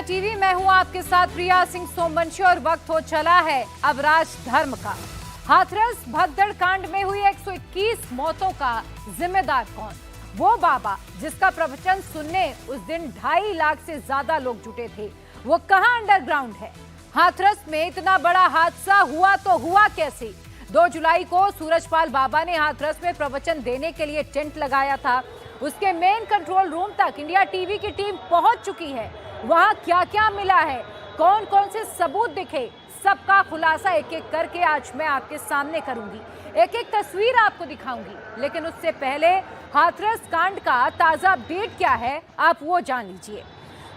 India TV, मैं हूं आपके साथ प्रिया सिंह सोमवंशी और वक्त हो चला है अब राजधर्म का। हाथरस भगदड़ कांड में हुई 121 मौतों का जिम्मेदार कौन? वो बाबा जिसका प्रवचन सुनने उस दिन 2.5 लाख से ज्यादा लोग जुटे थे, वो कहां अंडरग्राउंड है? हाथरस में इतना बड़ा हादसा हुआ तो हुआ कैसे? 2 जुलाई को सूरजपाल बाबा ने हाथरस में प्रवचन देने के लिए टेंट लगाया था। उसके मेन कंट्रोल रूम तक इंडिया टीवी की टीम पहुंच चुकी है। वहां क्या क्या मिला है, कौन कौन से सबूत दिखे, सबका खुलासा एक एक करके आज मैं आपके सामने करूंगी। एक एक तस्वीर आपको दिखाऊंगी, लेकिन उससे पहले हाथरस कांड का ताजा अपडेट क्या है आप वो जान लीजिए।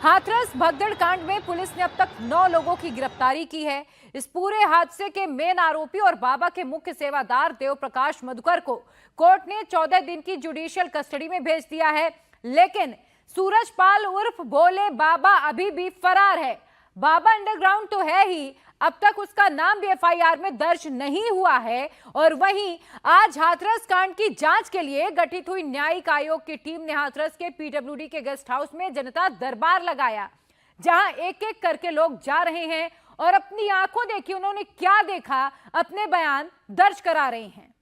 हाथरस भगदड़ कांड में पुलिस ने अब तक 9 लोगों की गिरफ्तारी की है। इस पूरे हादसे के मेन आरोपी और बाबा के मुख्य सेवादार देव प्रकाश मधुकर को कोर्ट ने 14 दिन की जुडिशियल कस्टडी में भेज दिया है, लेकिन सूरजपाल उर्फ भोले बाबा अभी भी फरार है। बाबा अंडरग्राउंड तो है ही, अब तक उसका नाम भी एफआईआर में दर्ज नहीं हुआ है। और वहीं आज हाथरस कांड की जांच के लिए गठित हुई न्यायिक आयोग की टीम ने हाथरस के पीडब्ल्यूडी के गेस्ट हाउस में जनता दरबार लगाया, जहां एक एक करके लोग जा रहे हैं और अपनी आंखों देखी उन्होंने क्या देखा, अपने बयान दर्ज करा रहे हैं।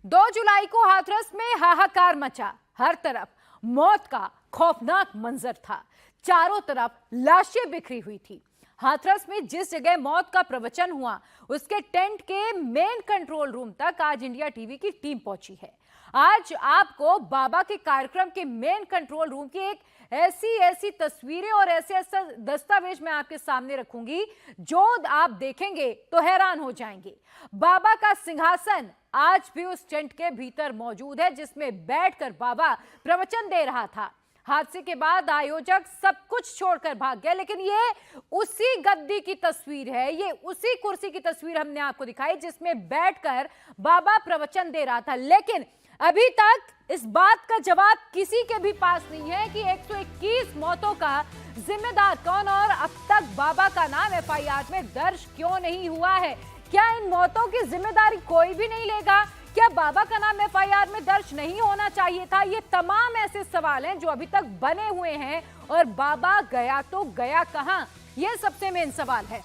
2 जुलाई को हाथरस में हाहाकार मचा, हर तरफ मौत का खौफनाक मंजर था, चारों तरफ लाशें बिखरी हुई थी। हाथरस में जिस जगह मौत का प्रवचन हुआ उसके टेंट के मेन कंट्रोल रूम तक आज इंडिया टीवी की टीम पहुंची है। आज आपको बाबा के कार्यक्रम के मेन कंट्रोल रूम की एक ऐसी तस्वीरें और ऐसे दस्तावेज मैं आपके सामने रखूंगी जो आप देखेंगे तो हैरान हो जाएंगे। बाबा का सिंहासन आज भी उस टेंट के भीतर मौजूद है, जिसमें बैठकर बाबा प्रवचन दे रहा था। हादसे के बाद आयोजक सब कुछ छोड़कर भाग गया, लेकिन ये उसी गद्दी की तस्वीर है, ये उसी कुर्सी की तस्वीर हमने आपको दिखाई जिसमें बैठकर बाबा प्रवचन दे रहा था। लेकिन अभी तक इस बात का जवाब किसी के भी पास नहीं है कि 121 मौतों का जिम्मेदार कौन और अब तक बाबा का नाम एफआईआर में दर्ज क्यों नहीं हुआ है। क्या इन मौतों की जिम्मेदारी कोई भी नहीं लेगा? क्या बाबा का नाम एफआईआर में दर्ज नहीं होना चाहिए था? ये तमाम ऐसे सवाल हैं जो अभी तक बने हुए हैं। और बाबा गया तो गया कहां, ये सबसे मेन सवाल है।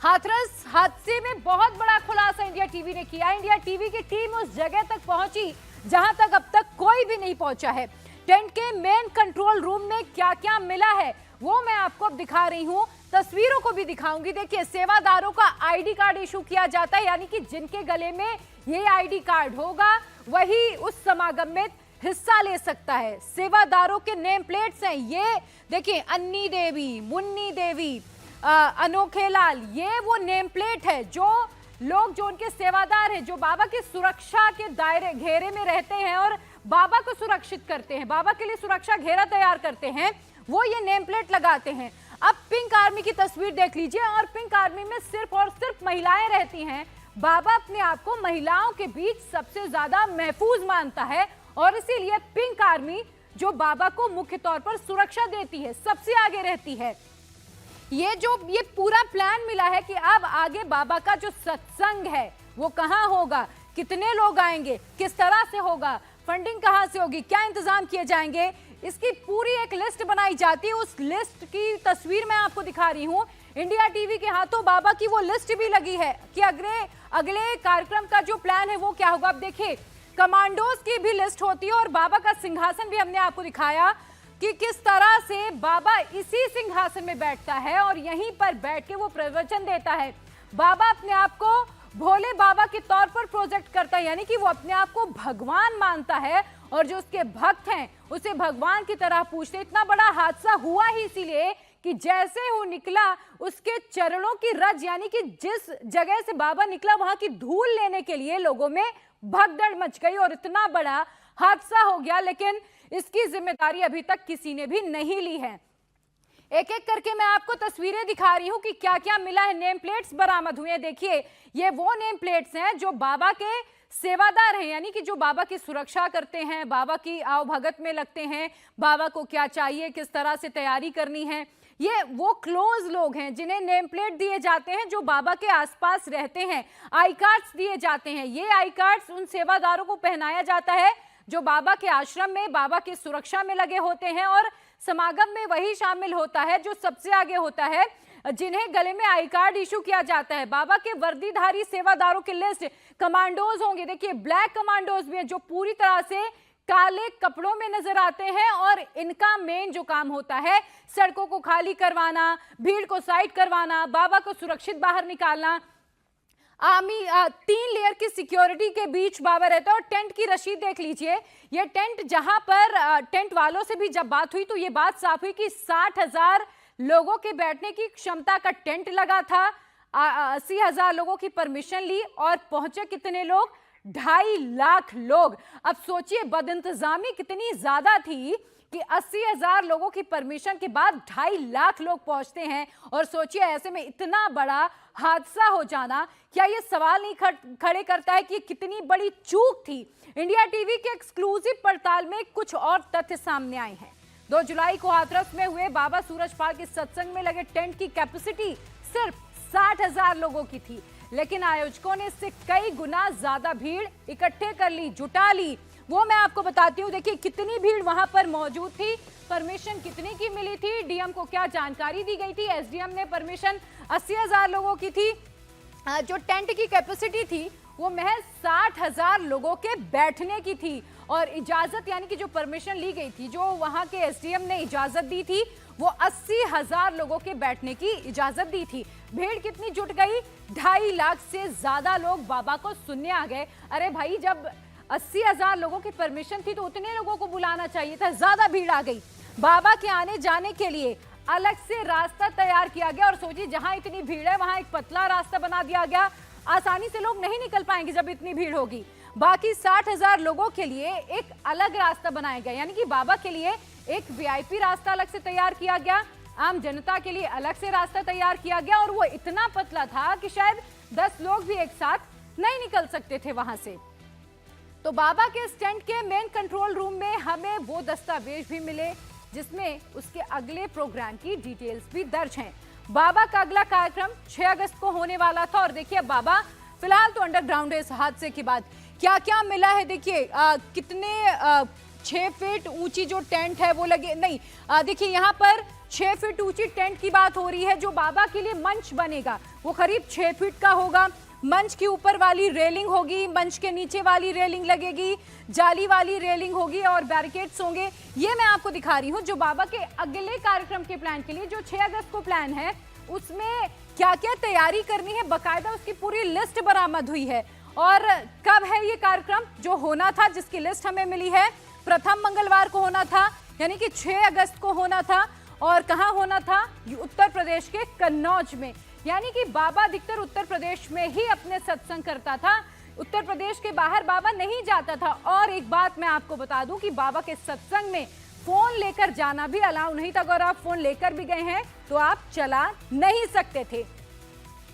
हाथरस हादसे में बहुत बड़ा खुलासा इंडिया टीवी ने किया। इंडिया टीवी की टीम उस जगह तक पहुंची जहां तक अब तक कोई भी नहीं पहुंचा है। टेंट के मेन कंट्रोल रूम में क्या क्या मिला है वो मैं आपको अब दिखा रही हूं, तस्वीरों को भी दिखाऊंगी। देखिए, सेवादारों का आईडी कार्ड इशू किया जाता है, यानी कि जिनके गले में ये आईडी कार्ड होगा वही उस समागम में हिस्सा ले सकता है। सेवादारों के नेम प्लेट्स हैं, ये देखिए, अन्नी देवी, मुन्नी देवी, अनोखे लाल, ये वो नेम प्लेट है जो लोग, जो उनके सेवादार हैं, जो बाबा की सुरक्षा के दायरे घेरे में रहते हैं और बाबा को सुरक्षित करते हैं, बाबा के लिए सुरक्षा घेरा तैयार करते हैं, वो ये नेम प्लेट लगाते हैं। अब पिंक आर्मी की तस्वीर देख लीजिए, और पिंक आर्मी में सिर्फ और सिर्फ महिलाएं रहती हैं। बाबा अपने आप को महिलाओं के बीच सबसे ज्यादा महफूज मानता है और इसीलिए पिंक आर्मी जो बाबा को मुख्य तौर पर सुरक्षा देती है सबसे आगे रहती है। ये पूरा प्लान मिला है कि अब आगे बाबा का जो सत्संग है वो कहां होगा, कितने लोग आएंगे, किस तरह से होगा, फंडिंग कहां से होगी, क्या इंतजाम किए जाएंगे, इसकी पूरी एक लिस्ट बनाई जाती है। उस लिस्ट की तस्वीर मैं आपको दिखा रही हूं। इंडिया टीवी के हाथों बाबा की वो लिस्ट भी लगी है कि अगले कार्यक्रम का जो प्लान है वो क्या होगा। अब देखिए, कमांडोज की भी लिस्ट होती है और बाबा का सिंहासन भी हमने आपको दिखाया कि किस तरह से बाबा इसी सिंहासन में बैठता है और यहीं पर बैठ के वो प्रवचन देता है। बाबा अपने आप को भोले बाबा के तौर पर प्रोजेक्ट करता है, यानी कि वो अपने आप को भगवान मानता है और जो उसके भक्त हैं उसे भगवान की तरह पूछते। इतना बड़ा हादसा हुआ ही इसीलिए कि जैसे वो निकला उसके चरणों की रज, यानी कि जिस जगह से बाबा निकला वहां की धूल लेने के लिए लोगों में भगदड़ मच गई और इतना बड़ा हादसा हो गया। लेकिन इसकी जिम्मेदारी अभी तक किसी ने भी नहीं ली है। एक एक करके मैं आपको तस्वीरें दिखा रही हूं कि क्या क्या मिला है। नेम प्लेट्स बरामद हुए हैं। देखिए, ये वो नेम प्लेट्स हैं जो बाबा के सेवादार हैं, यानी कि जो बाबा की सुरक्षा करते हैं, बाबा की आवभगत में लगते हैं, बाबा को क्या चाहिए, किस तरह से तैयारी करनी है। ये वो क्लोज लोग हैं जिन्हें नेम प्लेट दिए जाते हैं, जो बाबा के आसपास रहते हैं। आई कार्ड्स दिए जाते हैं। ये आई कार्ड्स उन सेवादारों को पहनाया जाता है जो बाबा के आश्रम में, बाबा की सुरक्षा में लगे होते हैं और समागम में वही शामिल होता है जो सबसे आगे होता है, जिन्हें गले में आई कार्ड इशू किया जाता है। बाबा के वर्दीधारी सेवादारों की लिस्ट कमांडोज होंगे। देखिए, ब्लैक कमांडोज भी हैं जो पूरी तरह से काले कपड़ों में नजर आते हैं और इनका मेन जो काम होता है सड़कों को खाली करवाना, भीड़ को साइड करवाना, बाबा को सुरक्षित बाहर निकालना। आर्मी 3 लेयर की सिक्योरिटी के बीच बाबा रहता है। और टेंट की रशीद देख लीजिए, ये टेंट जहां पर टेंट वालों से भी जब बात हुई तो ये बात साफ हुई कि 60,000 लोगों के बैठने की क्षमता का टेंट लगा था। 80,000 लोगों की परमिशन ली और पहुंचे कितने लोग? 2.5 लाख लोग। अब सोचिए बदइंतजामी कितनी ज्यादा थी कि 80,000 लोगों की परमिशन के बाद 2.5 लाख लोग पहुंचते हैं। और सोचिए ऐसे में इतना बड़ा हादसा हो जाना, क्या यह सवाल नहीं खड़े करता है कि कितनी बड़ी चूक थी? इंडिया टीवी के एक्सक्लूसिव पड़ताल में कुछ और तथ्य सामने आए हैं। 2 जुलाई को हाथरस में हुए बाबा सूरजपाल के सत्संग में लगे टेंट की कैपेसिटी सिर्फ 60,000 लोगों की थी, लेकिन आयोजकों ने इससे कई गुना ज्यादा भीड़ इकट्ठे कर ली, जुटा ली। वो मैं आपको बताती हूँ। देखिए कितनी भीड़ वहां पर मौजूद थी, परमिशन कितने की मिली थी, डीएम को क्या जानकारी दी गई थी। एसडीएम ने परमिशन 80,000 लोगों की थी। जो टेंट की कैपेसिटी थी वो महज 60,000 लोगों के बैठने की थी। और इजाजत यानी कि जो परमिशन ली गई थी, जो वहां के एसडीएम ने इजाजत दी थी, वो 80,000 लोगों के बैठने की इजाजत दी थी। भीड़ कितनी जुट गई? 2.5 लाख से ज्यादा लोग बाबा को सुनने आ गए। अरे भाई, जब 80,000 लोगों की परमिशन थी तो उतने लोगों को बुलाना चाहिए था, ज्यादा भीड़ आ गई। बाबा के आने जाने के लिए अलग से रास्ता तैयार किया गया। और सोचिए जहां इतनी भीड़ है वहां एक पतला रास्ता बना दिया गया। आसानी से लोग नहीं निकल पाएंगे जब इतनी भीड़ होगी। बाकी 60,000 लोगों के लिए एक अलग रास्ता बनाया गया, यानी कि बाबा के लिए एक वीआईपी रास्ता अलग से तैयार किया गया, आम जनता के लिए अलग से रास्ता तैयार किया गया। और वो इतना पतला था कि शायद 10 लोग भी एक साथ नहीं निकल सकते थे वहां से। तो बाबा के स्टैंड के मेन कंट्रोल रूम में हमें वो दस्तावेज भी मिले जिसमें उसके अगले प्रोग्राम की डिटेल्स भी दर्ज हैं। बाबा का अगला कार्यक्रम 6 अगस्त को होने वाला था। और देखिए बाबा फिलहाल तो अंडरग्राउंड है इस हादसे के बाद। क्या क्या मिला है देखिए, कितने 6 फीट ऊंची जो टेंट है वो लगे नहीं। देखिए यहाँ पर 6 फीट ऊंची टेंट की बात हो रही है। जो बाबा के लिए मंच बनेगा वो करीब 6 फीट का होगा। मंच के ऊपर वाली रेलिंग होगी, मंच के नीचे वाली रेलिंग लगेगी, जाली वाली रेलिंग होगी और बैरिकेड्स होंगे। ये मैं आपको दिखा रही हूँ जो बाबा के अगले कार्यक्रम के प्लान के लिए जो 6 अगस्त को प्लान है उसमें क्या क्या तैयारी करनी है, बाकायदा उसकी पूरी लिस्ट बरामद हुई है। और कब है ये कार्यक्रम जो होना था, जिसकी लिस्ट हमें मिली है? प्रथम मंगलवार को होना था, यानी कि 6 अगस्त को होना था। और कहाँ होना था? उत्तर प्रदेश के कन्नौज में। यानी कि बाबा अधिकतर उत्तर प्रदेश में ही अपने सत्संग करता था, उत्तर प्रदेश के बाहर बाबा नहीं जाता था। और एक बात मैं आपको बता दूं कि बाबा के सत्संग में फोन लेकर जाना भी अलाउ नहीं था। अगर आप फोन लेकर भी गए हैं तो आप चला नहीं सकते थे।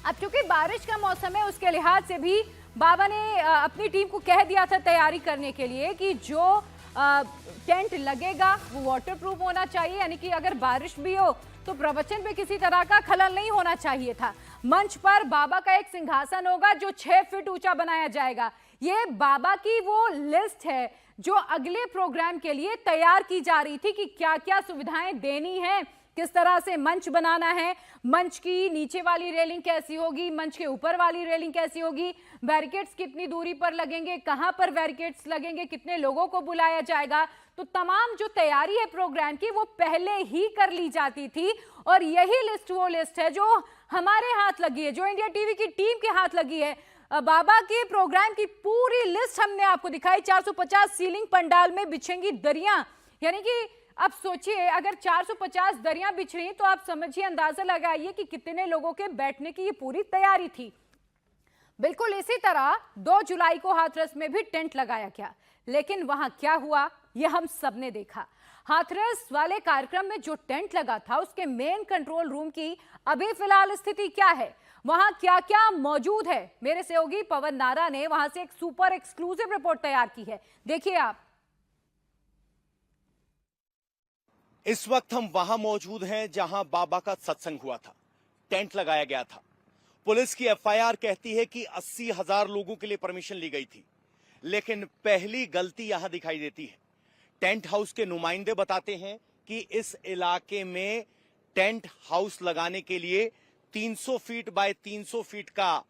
अब चूंकि बारिश का मौसम है उसके लिहाज से भी बाबा ने अपनी टीम को कह दिया था तैयारी करने के लिए कि जो टेंट लगेगा वो वाटरप्रूफ होना चाहिए, यानी कि अगर बारिश भी हो तो प्रवचन पे किसी तरह का खलल नहीं होना चाहिए था। मंच पर बाबा का एक सिंहासन होगा जो 6 फीट ऊंचा बनाया जाएगा। ये बाबा की वो लिस्ट है जो अगले प्रोग्राम के लिए तैयार की जा रही थी कि क्या क्या सुविधाएं देनी है, किस तरह से मंच बनाना है, मंच की नीचे वाली रेलिंग कैसी होगी, मंच के ऊपर वाली रेलिंग कैसी होगी, बैरिकेड्स कितनी दूरी पर लगेंगे, कहां पर बैरिकेड्स लगेंगे, कितने लोगों को बुलाया जाएगा। तो तमाम जो तैयारी है प्रोग्राम की वो पहले ही कर ली जाती थी। और यही लिस्ट वो लिस्ट है जो हमारे हाथ लगी है, जो इंडिया टीवी की टीम के हाथ लगी है। बाबा के प्रोग्राम की पूरी लिस्ट हमने आपको दिखाई। 450 सीलिंग पंडाल में बिछेंगी दरियां, यानी कि अब सोचिए अगर 450 दरियां बिछ रही तो आप समझिए, अंदाजा लगाइए कि कितने लोगों के बैठने की ये पूरी तैयारी थी। बिल्कुल इसी तरह 2 जुलाई को हाथरस में भी टेंट लगाया गया, लेकिन वहां क्या हुआ ये हम सबने देखा। हाथरस वाले कार्यक्रम में जो टेंट लगा था उसके मेन कंट्रोल रूम की अभी फिलहाल स्थिति क्या है, वहां क्या क्या मौजूद है, मेरे सहयोगी पवन नारा ने वहां से एक सुपर एक्सक्लूसिव रिपोर्ट तैयार की है, देखिए आप। इस वक्त हम वहां मौजूद हैं जहां बाबा का सत्संग हुआ था, टेंट लगाया गया था। पुलिस की एफआईआर कहती है कि 80,000 लोगों के लिए परमिशन ली गई थी, लेकिन पहली गलती यहां दिखाई देती है। टेंट हाउस के नुमाइंदे बताते हैं कि इस इलाके में टेंट हाउस लगाने के लिए 300 फीट बाय 300 फीट का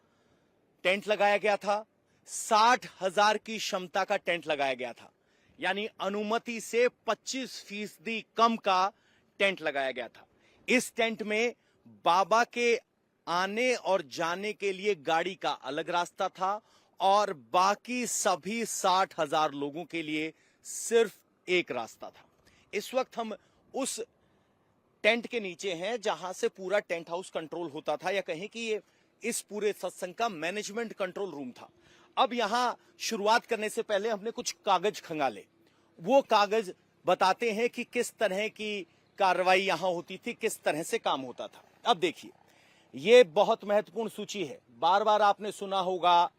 टेंट लगाया गया था। 60,000 की क्षमता का टेंट लगाया गया था, यानी अनुमति से 25% कम का टेंट लगाया गया था। इस टेंट में बाबा के आने और जाने के लिए गाड़ी का अलग रास्ता था और बाकी सभी 60,000 लोगों के लिए सिर्फ एक रास्ता था। इस वक्त हम उस टेंट के नीचे हैं जहां से पूरा टेंट हाउस कंट्रोल होता था, या कहें कि ये इस पूरे सत्संग का मैनेजमेंट कंट्रोल रूम था। अब यहां शुरुआत करने से पहले हमने कुछ कागज खंगाले। वो कागज बताते हैं कि किस तरह की कार्रवाई यहां होती थी, किस तरह से काम होता था। अब देखिए, ये बहुत महत्वपूर्ण सूची है। बार बार आपने सुना होगा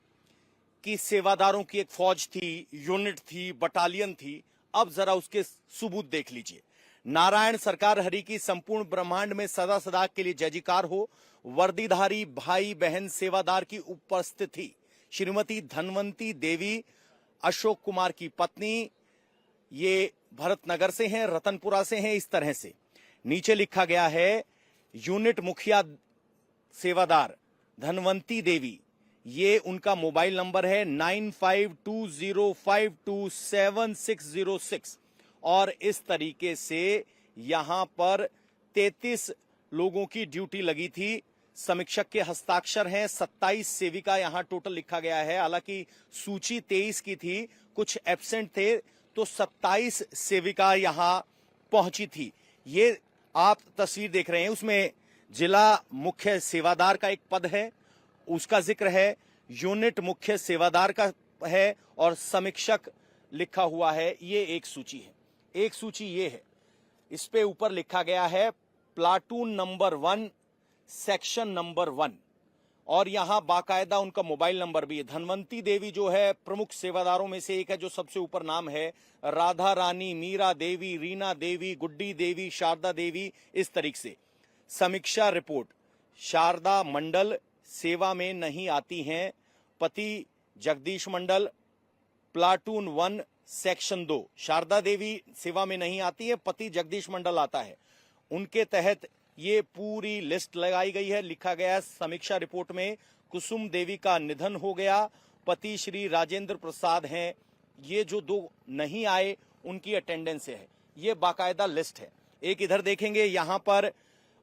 कि सेवादारों की एक फौज थी, यूनिट थी, बटालियन थी। अब जरा उसके सबूत देख लीजिए। नारायण सरकार हरि की संपूर्ण ब्रह्मांड में सदा सदा के लिए जय जयकार हो। वर्दीधारी भाई बहन सेवादार की उपस्थिति। श्रीमती धनवंती देवी, अशोक कुमार की पत्नी, ये भरतनगर से हैं, रतनपुरा से हैं। इस तरह से नीचे लिखा गया है यूनिट मुखिया सेवादार धनवंती देवी, ये उनका मोबाइल नंबर है 9520527606। और इस तरीके से यहां पर 33 लोगों की ड्यूटी लगी थी। समीक्षक के हस्ताक्षर हैं। 27 सेविका यहां टोटल लिखा गया है। हालांकि सूची 23 की थी, कुछ एब्सेंट थे, तो 27 सेविका यहां पहुंची थी। ये आप तस्वीर देख रहे हैं, उसमें जिला मुख्य सेवादार का एक पद है, उसका जिक्र है, यूनिट मुख्य सेवादार का है, और समीक्षक लिखा हुआ है। ये एक सूची है। एक सूची ये है, इस पे ऊपर लिखा गया है प्लाटून नंबर 1 सेक्शन नंबर 1, और यहां बाकायदा उनका मोबाइल नंबर भी है। धनवंती देवी जो है प्रमुख सेवादारों में से एक है, जो सबसे ऊपर नाम है। राधा रानी, मीरा देवी, रीना देवी, गुड्डी देवी, शारदा देवी, इस तरीके से। समीक्षा रिपोर्ट, शारदा मंडल सेवा में नहीं आती हैं। पति जगदीश मंडल, प्लाटून 1 सेक्शन 2। शारदा देवी सेवा में नहीं आती है, पति जगदीश मंडल आता है। उनके तहत ये पूरी लिस्ट लगाई गई है। लिखा गया है समीक्षा रिपोर्ट में कुसुम देवी का निधन हो गया, पति श्री राजेंद्र प्रसाद हैं। ये जो 2 नहीं आए उनकी अटेंडेंस है। ये बाकायदा लिस्ट है। एक इधर देखेंगे, यहां पर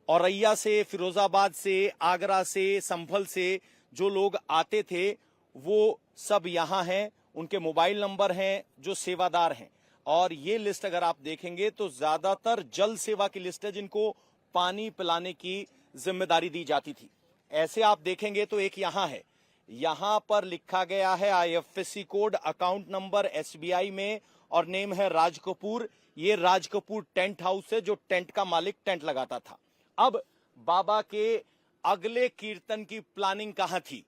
औरैया से, फिरोजाबाद से, आगरा से, संभल से जो लोग आते थे वो सब यहां हैं। उनके मोबाइल नंबर हैं जो सेवादार हैं। और ये लिस्ट अगर आप देखेंगे तो ज्यादातर जल सेवा की लिस्ट है, जिनको पानी पिलाने की जिम्मेदारी दी जाती थी। ऐसे आप देखेंगे तो एक यहां है, यहां पर लिखा गया है IFSC code, account number SBI में, और नेम है राज कपूर। ये राज कपूर टेंट हाउस है, जो टेंट का मालिक टेंट लगाता था। अब बाबा के अगले कीर्तन की प्लानिंग कहां थी,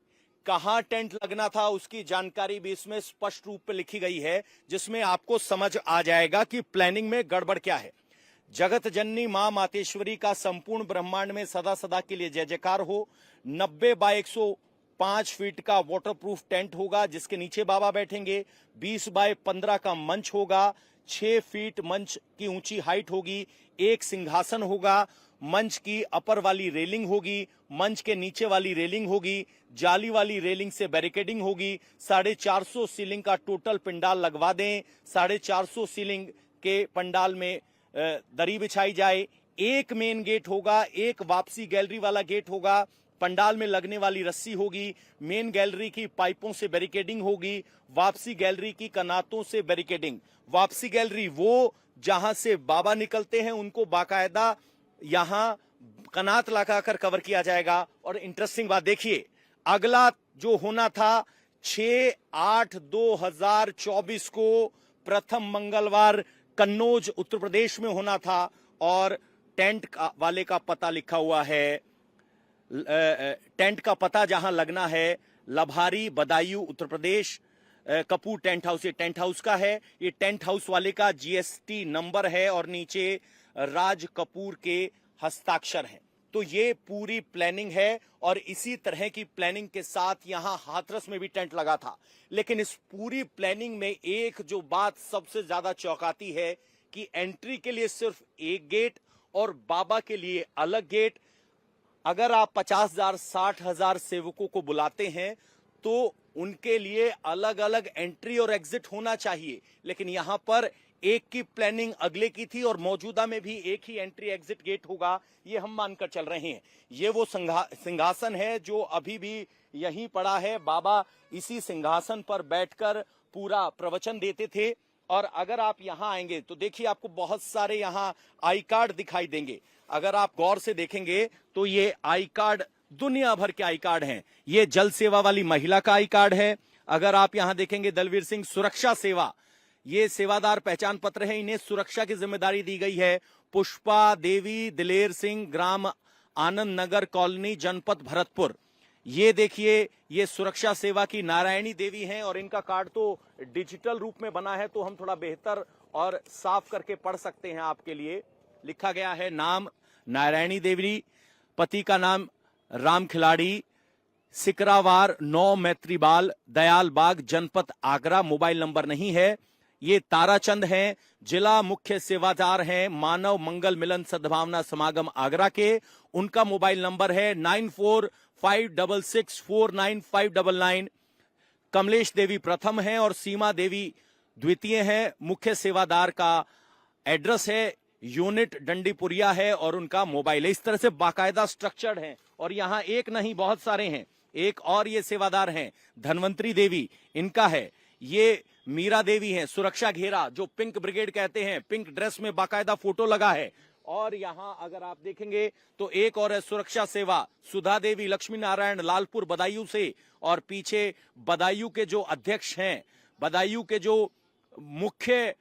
कहां टेंट लगना था, उसकी जानकारी भी इसमें स्पष्ट रूप में लिखी गई है, जिसमें आपको समझ आ जाएगा कि प्लानिंग में गड़बड़ क्या है। जगत जननी मां मातेश्वरी का संपूर्ण ब्रह्मांड में सदा सदा के लिए जय जयकार हो। 90 बाय 105 फीट का वाटरप्रूफ टेंट होगा, जिसके नीचे बाबा बैठेंगे। 20 बाय 15 का मंच होगा। 6 फीट मंच की ऊंची हाइट होगी। एक सिंहासन होगा। मंच की अपर वाली रेलिंग होगी, मंच के नीचे वाली रेलिंग होगी, जाली वाली रेलिंग से बैरिकेडिंग होगी। 450 सीलिंग का टोटल पंडाल लगवा दें। 450 सीलिंग के पंडाल में दरी बिछाई जाए। एक मेन गेट होगा, एक वापसी गैलरी वाला गेट होगा। पंडाल में लगने वाली रस्सी होगी। मेन गैलरी की पाइपों से बैरिकेडिंग होगी। वापसी गैलरी की कनातों से बैरिकेडिंग। वापसी गैलरी वो जहां से बाबा निकलते हैं, उनको बाकायदा यहां कनात लगाकर कवर किया जाएगा। और इंटरेस्टिंग बात देखिए, अगला जो होना था 6/8/2024 को प्रथम मंगलवार कन्नौज उत्तर प्रदेश में होना था। और टेंट वाले का पता लिखा हुआ है, टेंट का पता जहां लगना है लभारी बदायूं उत्तर प्रदेश। कपूर टेंट हाउस, ये टेंट हाउस का है। ये टेंट हाउस वाले का GST नंबर है और नीचे राज कपूर के हस्ताक्षर हैं। तो ये पूरी प्लानिंग है। और इसी तरह की प्लानिंग के साथ यहां हाथरस में भी टेंट लगा था। लेकिन इस पूरी प्लानिंग में एक जो बात सबसे ज्यादा चौंकाती है, कि एंट्री के लिए सिर्फ एक गेट और बाबा के लिए अलग गेट। अगर आप 50,000 60,000 सेवकों को बुलाते हैं तो उनके लिए अलग अलग एंट्री और एग्जिट होना चाहिए, लेकिन यहां पर एक की प्लानिंग अगले की थी और मौजूदा में भी एक ही एंट्री एग्जिट गेट होगा, ये हम मानकर चल रहे हैं। ये वो सिंहासन है जो अभी भी यहीं पड़ा है। बाबा इसी सिंहासन पर बैठकर पूरा प्रवचन देते थे। और अगर आप यहां आएंगे तो देखिए आपको बहुत सारे यहां आई कार्ड दिखाई देंगे। अगर आप गौर से देखेंगे तो ये आई कार्ड दुनिया भर के आई कार्ड हैं। ये जल सेवा वाली महिला का आई कार्ड है। अगर आप यहां देखेंगे दलवीर सिंह सुरक्षा सेवा, ये सेवादार पहचान पत्र है, इन्हें सुरक्षा की जिम्मेदारी दी गई है। पुष्पा देवी दिलेर सिंह, ग्राम आनंद नगर कॉलोनी, जनपद भरतपुर। ये देखिए ये सुरक्षा सेवा की नारायणी देवी हैं और इनका कार्ड तो डिजिटल रूप में बना है, तो हम थोड़ा बेहतर और साफ करके पढ़ सकते हैं आपके लिए। लिखा गया है नाम नारायणी देवी, पति का नाम राम खिलाड़ी, सिकरावार 9 मैत्रीबाल, दयाल बाग, जनपद आगरा। मोबाइल नंबर नहीं है। ये ताराचंद हैं, जिला मुख्य सेवादार हैं, मानव मंगल मिलन सद्भावना समागम आगरा के। उनका मोबाइल नंबर है 9456649599। कमलेश देवी प्रथम है और सीमा देवी द्वितीय है। मुख्य सेवादार का एड्रेस है यूनिट डंडीपुरिया है और उनका मोबाइल है। इस तरह से बाकायदा स्ट्रक्चर्ड है और यहां एक नहीं बहुत सारे हैं। एक और ये सेवादार हैं धनवंतरी देवी, इनका है। ये मीरा देवी हैं, सुरक्षा घेरा जो पिंक ब्रिगेड कहते हैं, पिंक ड्रेस में बाकायदा फोटो लगा है। और यहां अगर आप देखेंगे तो एक और है सुरक्षा सेवा, सुधा देवी, लक्ष्मी नारायण, लालपुर बदायूं से। और पीछे बदायूं के जो अध्यक्ष हैं, बदायूं के जो मुख्य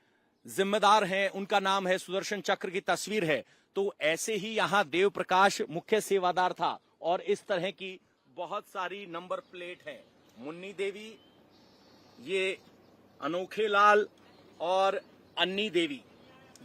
जिम्मेदार हैं, उनका नाम है सुदर्शन चक्र की तस्वीर है। तो ऐसे ही यहां देव प्रकाश मुख्य सेवादार था और इस तरह की बहुत सारी नंबर प्लेट है। मुन्नी देवी, ये अनोखे लाल और अन्नी देवी,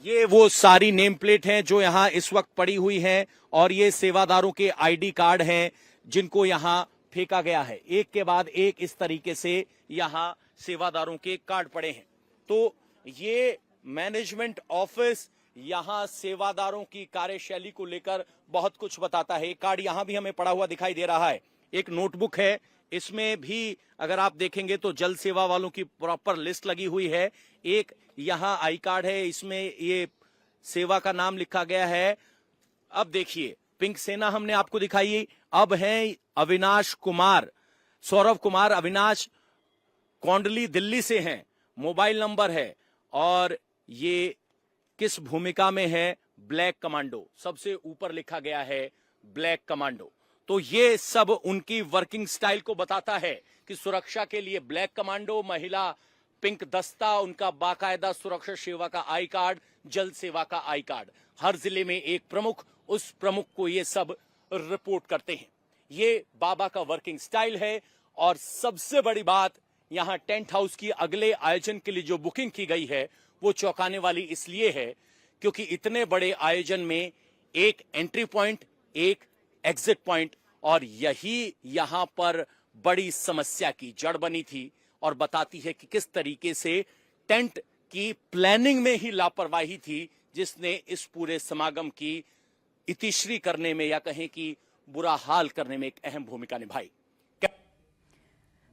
ये वो सारी नेम प्लेट हैं जो यहां इस वक्त पड़ी हुई हैं। और ये सेवादारों के आईडी कार्ड हैं जिनको यहां फेंका गया है। एक के बाद एक इस तरीके से यहां सेवादारों के कार्ड पड़े हैं। तो ये मैनेजमेंट ऑफिस यहां सेवादारों की कार्यशैली को लेकर बहुत कुछ बताता है। एक कार्ड यहां भी हमें पड़ा हुआ दिखाई दे रहा है। एक नोटबुक है, इसमें भी अगर आप देखेंगे तो जल सेवा वालों की प्रॉपर लिस्ट लगी हुई है। एक यहां आई कार्ड है, इसमें ये सेवा का नाम लिखा गया है। अब देखिए पिंक सेना हमने आपको दिखाई। अब हैं अविनाश कुमार, सौरभ कुमार अविनाश, कौंडली दिल्ली से हैं। मोबाइल नंबर है और ये किस भूमिका में है, ब्लैक कमांडो, सबसे ऊपर लिखा गया है ब्लैक कमांडो। तो ये सब उनकी वर्किंग स्टाइल को बताता है कि सुरक्षा के लिए ब्लैक कमांडो, महिला पिंक दस्ता, उनका बाकायदा सुरक्षा सेवा का आई कार्ड, जल सेवा का आई कार्ड। हर जिले में एक प्रमुख, उस प्रमुख को ये सब रिपोर्ट करते हैं। ये बाबा का वर्किंग स्टाइल है। और सबसे बड़ी बात, यहां टेंट हाउस की अगले आयोजन के लिए जो बुकिंग की गई है वो चौंकाने वाली इसलिए है क्योंकि इतने बड़े आयोजन में एक एंट्री पॉइंट, एक एग्जिट पॉइंट, और यही यहां पर बड़ी समस्या की जड़ बनी थी और बताती है कि किस तरीके से टेंट की प्लानिंग में ही लापरवाही थी जिसने इस पूरे समागम की इतिश्री करने में या कहें कि बुरा हाल करने में एक अहम भूमिका निभाई।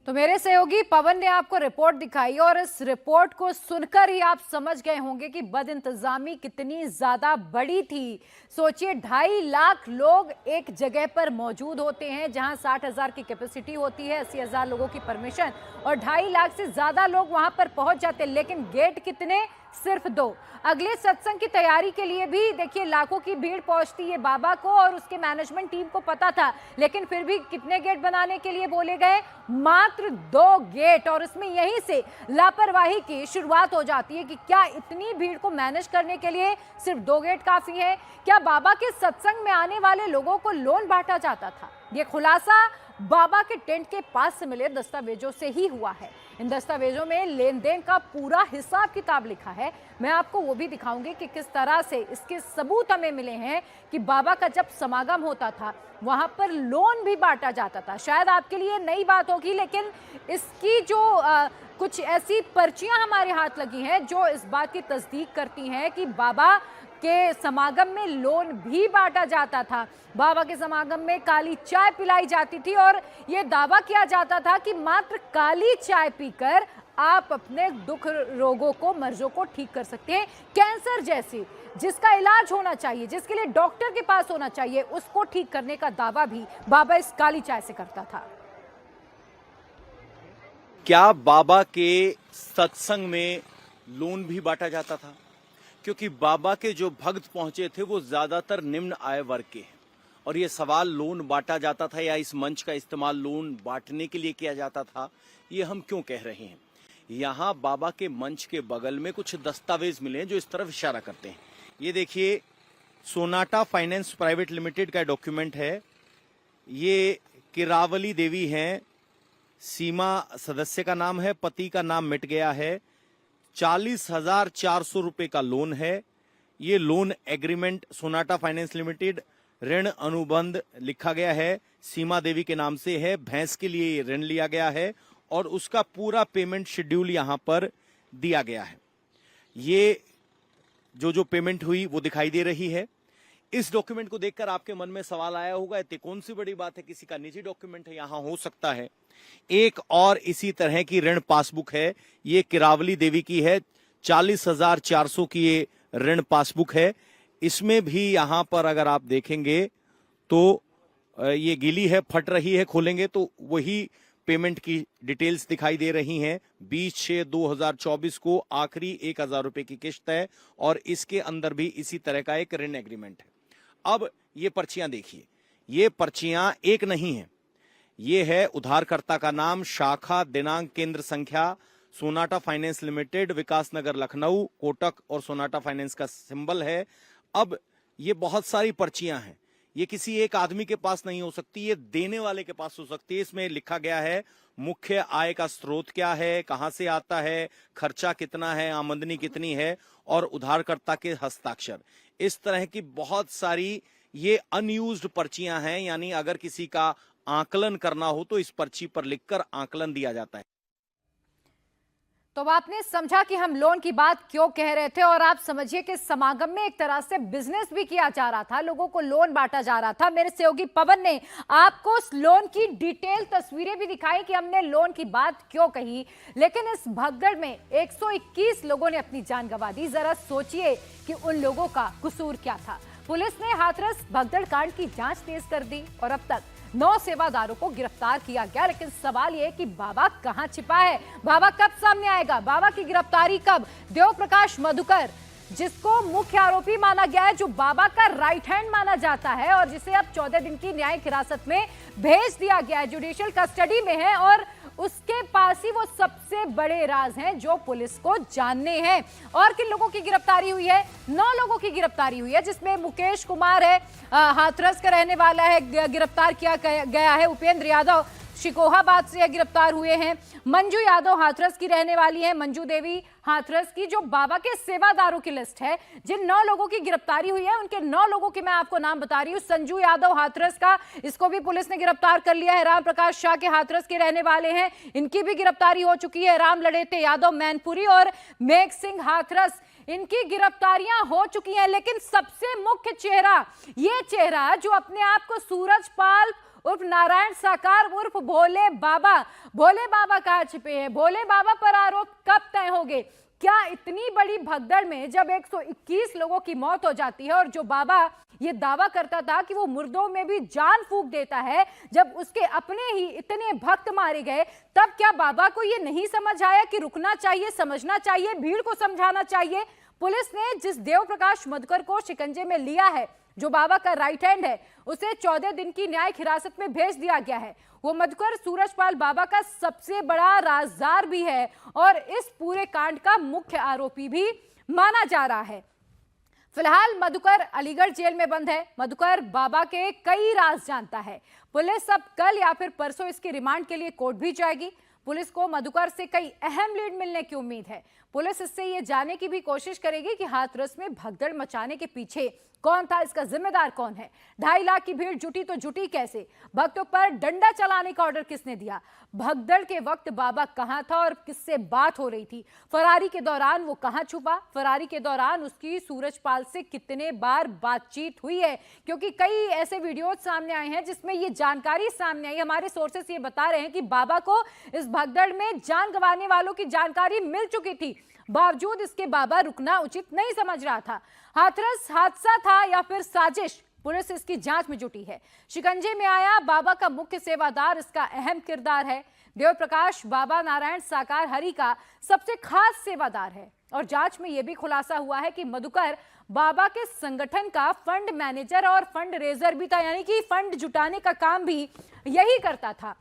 तो मेरे सहयोगी पवन ने आपको रिपोर्ट दिखाई और इस रिपोर्ट को सुनकर ही आप समझ गए होंगे कि बदइंतजामी कितनी ज्यादा बड़ी थी। सोचिए 2.5 लाख लोग एक जगह पर मौजूद होते हैं जहां 60,000 की कैपेसिटी होती है, 80,000 लोगों की परमिशन, और 2.5 लाख से ज्यादा लोग वहां पर पहुंच जाते हैं। लेकिन गेट कितने? सिर्फ 2। अगले सत्संग की तैयारी के लिए भी देखिए लाखों की भीड़ पहुंचती है। बाबा को और उसके मैनेजमेंट टीम को पता था, लेकिन फिर भी कितने गेट बनाने के लिए बोले गए? मात्र 2 गेट। और इसमें यहीं से लापरवाही की शुरुआत हो जाती है कि क्या इतनी भीड़ को मैनेज करने के लिए सिर्फ 2 गेट काफी है? क्या बाबा के सत्संग में आने वाले लोगों को लोन बांटा जाता था? ये खुलासा बाबा के टेंट के पास से मिले दस्तावेजों से ही हुआ है। इन दस्तावेजों में लेन देन का पूरा हिसाब किताब लिखा है। मैं आपको वो भी दिखाऊंगी कि किस तरह से इसके सबूत हमें मिले हैं कि बाबा का जब समागम होता था वहां पर लोन भी बांटा जाता था। शायद आपके लिए नई बात होगी, लेकिन इसकी जो कुछ ऐसी पर्चियां हमारे हाथ लगी हैं जो इस बात की तस्दीक करती हैं कि बाबा के समागम में लोन भी बांटा जाता था, बाबा के समागम में काली चाय पिलाई जाती थी और ये दावा किया जाता था कि मात्र काली चाय पीकर आप अपने दुख रोगों को, मर्जों को ठीक कर सकते हैं। कैंसर जैसी जिसका इलाज होना चाहिए, जिसके लिए डॉक्टर के पास होना चाहिए, उसको ठीक करने का दावा भी बाबा इस काली चाय से करता था। क्या बाबा के सत्संग में लोन भी बांटा जाता था? क्योंकि बाबा के जो भक्त पहुंचे थे वो ज्यादातर निम्न आय वर्ग के हैं और ये सवाल लोन बांटा जाता था या इस मंच का इस्तेमाल लोन बांटने के लिए किया जाता था, ये हम क्यों कह रहे हैं? यहाँ बाबा के मंच के बगल में कुछ दस्तावेज मिले हैं जो इस तरफ इशारा करते हैं। ये देखिए, सोनाटा फाइनेंस प्राइवेट लिमिटेड का डॉक्यूमेंट है। ये किरावली देवी हैं, सीमा सदस्य का नाम है, पति का नाम मिट गया है। 40,400 रुपए का लोन है। ये loan agreement Sonata finance limited ऋण अनुबंध लिखा गया है, सीमा देवी के नाम से है। भैंस के लिए ये ऋण लिया गया है और उसका पूरा पेमेंट शेड्यूल यहां पर दिया गया है। ये जो पेमेंट हुई वो दिखाई दे रही है। इस डॉक्यूमेंट को देखकर आपके मन में सवाल आया होगा, इतनी कौन सी बड़ी बात है, किसी का निजी डॉक्यूमेंट है, यहां हो सकता है। एक और इसी तरह की ऋण पासबुक है, ये किरावली देवी की है। 40,400 की ये ऋण पासबुक है। इसमें भी यहां पर अगर आप देखेंगे तो ये गीली है, फट रही है, खोलेंगे तो वही पेमेंट की डिटेल्स दिखाई दे रही हैं। 20/6/2024 को आखिरी 1,000 रुपए की किस्त है और इसके अंदर भी इसी तरह का एक ऋण एग्रीमेंट है। अब ये पर्चियां देखिए, ये पर्चियां एक नहीं है, ये है उधारकर्ता का नाम, शाखा, दिनांक, केंद्र संख्या, सोनाटा फाइनेंस लिमिटेड, विकास नगर लखनऊ, कोटक और सोनाटा फाइनेंस का सिंबल है। अब ये बहुत सारी पर्चियां हैं, ये किसी एक आदमी के पास नहीं हो सकती, ये देने वाले के पास हो सकती है। इसमें लिखा गया है मुख्य आय का स्रोत क्या है, कहां से आता है, खर्चा कितना है, आमदनी कितनी है और उधारकर्ता के हस्ताक्षर। इस तरह की बहुत सारी ये अनयूज्ड पर्चियां हैं, यानी अगर किसी का आकलन करना हो तो इस पर्ची पर लिखकर आकलन दिया जाता है। तो आपने समझा कि हम लोन की बात क्यों कह रहे थे और आप समझिए कि समागम में एक तरह से बिजनेस भी किया जा रहा था, लोगों को लोन बांटा जा रहा था। मेरे सहयोगी पवन ने आपको उस लोन की डिटेल तस्वीरें भी दिखाई कि हमने लोन की बात क्यों कही। लेकिन इस भगदड़ में 121 लोगों ने अपनी जान गंवा दी। जरा सोचिए कि उन लोगों का कसूर क्या था। पुलिस ने हाथरस भगदड़ कांड की जांच तेज कर दी और अब तक 9 सेवादारों को गिरफ्तार किया गया। लेकिन सवाल यह कि बाबा कहां छिपा है, बाबा कब सामने आएगा, बाबा की गिरफ्तारी कब? देव प्रकाश मधुकर, जिसको मुख्य आरोपी माना गया है, जो बाबा का राइट हैंड माना जाता है और जिसे अब 14 दिन की न्यायिक हिरासत में भेज दिया गया है, जुडिशियल कस्टडी में है और उसके पास ही वो सबसे बड़े राज हैं जो पुलिस को जानने हैं। और किन लोगों की गिरफ्तारी हुई है? 9 लोगों की गिरफ्तारी हुई है, जिसमें मुकेश कुमार है, हाथरस का रहने वाला है, गिरफ्तार किया गया है। उपेंद्र यादव शिकोहाबाद से गिरफ्तार हुए हैं। मंजू यादव हाथरस की रहने वाली है, मंजू देवी हाथरस की, जो बाबा के सेवादारों की लिस्ट है। जिन 9 लोगों की गिरफ्तारी हुई है उनके 9 लोगों के मैं आपको नाम बता रही हूं। संजू यादव हाथरस का, इसको भी पुलिस ने गिरफ्तार कर लिया है। राम प्रकाश शाह के हाथरस के रहने वाले हैं, इनकी भी गिरफ्तारी हो चुकी है। राम लड़ेते यादव मैनपुरी और मेघ सिंह हाथरस, इनकी गिरफ्तारियां हो चुकी हैं। लेकिन सबसे मुख्य चेहरा, ये चेहरा जो अपने आप को सूरजपाल उर्फ नारायण साकार उर्फ भोले बाबा कहां छिपे हैं? भोले बाबा पर आरोप कब तय होंगे? क्या इतनी बड़ी भगदड़ में जब 121 लोगों की मौत हो जाती है और जो बाबा ये दावा करता था कि वो मुर्दों में भी जान फूंक देता है, जब उसके अपने ही इतने भक्त मारे गए, तब क्या बाबा को ये नहीं समझ आया कि रुकना चाहिए, समझना चाहिए, भीड़ को समझाना चाहिए? पुलिस ने जिस देव प्रकाश मधुकर को शिकंजे में लिया है, जो बाबा का राइट हैंड है, उसे 14 दिन की न्यायिक हिरासत में भेज दिया गया है। वो मधुकर सूरजपाल बाबा का सबसे बड़ा राजदार भी है और इस पूरे कांड का मुख्य आरोपी भी माना जा रहा है। फिलहाल मधुकर अलीगढ़ जेल में बंद है। मधुकर बाबा के कई राज जानता है। पुलिस अब कल या फिर परसों इसके रिमांड के लिए कोर्ट भी जाएगी। पुलिस को मधुकर से कई अहम लीड मिलने की उम्मीद है। पुलिस इससे ये जानने की भी कोशिश करेगी कि हाथरस में भगदड़ मचाने के पीछे कौन था, इसका जिम्मेदार कौन है। 2.5 लाख की भीड़ जुटी तो जुटी कैसे, भक्तों पर डंडा चलाने का ऑर्डर किसने दिया, भगदड़ के वक्त बाबा कहां था और किससे बात हो रही थी, फरारी के दौरान वो कहां छुपा, फरारी के दौरान उसकी सूरजपाल से कितने बार बातचीत हुई है, क्योंकि कई ऐसे वीडियो सामने आए हैं जिसमें ये जानकारी सामने आई। हमारे सोर्सेस ये बता रहे हैं कि बाबा को इस भगदड़ में जान गंवाने वालों की जानकारी मिल चुकी थी, बावजूद इसके बाबा रुकना उचित नहीं समझ रहा था। हाथरस हादसा था या फिर साजिश, पुलिस इसकी जांच में जुटी है। शिकंजे में आया बाबा का मुख्य सेवादार इसका अहम किरदार है। देव प्रकाश बाबा नारायण साकार हरि का सबसे खास सेवादार है और जांच में यह भी खुलासा हुआ है कि मधुकर बाबा के संगठन का फंड मैनेजर और फंड रेजर भी था, यानी कि फंड जुटाने का काम भी यही करता था।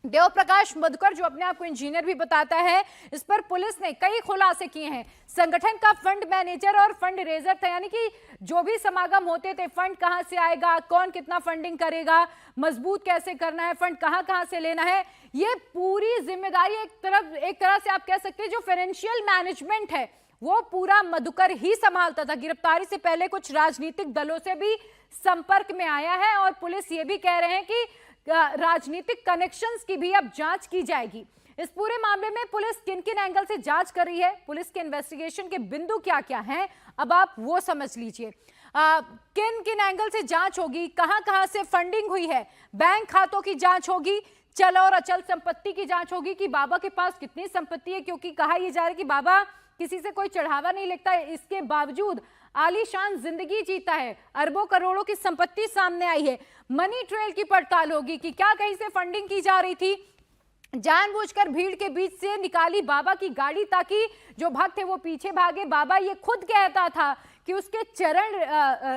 देव प्रकाश मधुकर, जो अपने आप को इंजीनियर भी बताता है, इस पर पुलिस ने कई खुलासे किए हैं। संगठन का फंड मैनेजर और फंड रेजर था, यानी कि जो भी समागम होते थे, फंड कहां से आएगा, कौन कितना फंडिंग करेगा, मजबूत कैसे करना है, फंड कहां कहां से लेना है, ये पूरी जिम्मेदारी एक तरह से आप कह सकते हैं जो फाइनेंशियल मैनेजमेंट है वो पूरा मधुकर ही संभालता था। गिरफ्तारी से पहले कुछ राजनीतिक दलों से भी संपर्क में आया है और पुलिस ये भी कह रहे हैं कि राजनीतिक कनेक्शंस की भी अब जांच की जाएगी। इस पूरे मामले में पुलिस किन किन एंगल से जांच कर रही है, पुलिस के इन्वेस्टिगेशन के बिंदु क्या क्या हैं, अब आप वो समझ लीजिए। किन किन एंगल से जांच होगी, कहां कहां से फंडिंग हुई है, बैंक खातों की जांच होगी, चल और अचल संपत्ति की जांच होगी कि बाबा के पास कितनी संपत्ति है, क्योंकि कहा यह जा रहा है कि बाबा किसी से कोई चढ़ावा नहीं लेता है, इसके बावजूद आलीशान जिंदगी जीता है, अरबों करोड़ों की संपत्ति सामने आई है। मनी ट्रेल की पड़ताल होगी कि क्या कहीं से फंडिंग की जा रही थी, जानबूझकर भीड़ के बीच से निकाली बाबा की गाड़ी ताकि जो भक्त थे वो पीछे भागे। बाबा ये खुद कहता था कि उसके चरण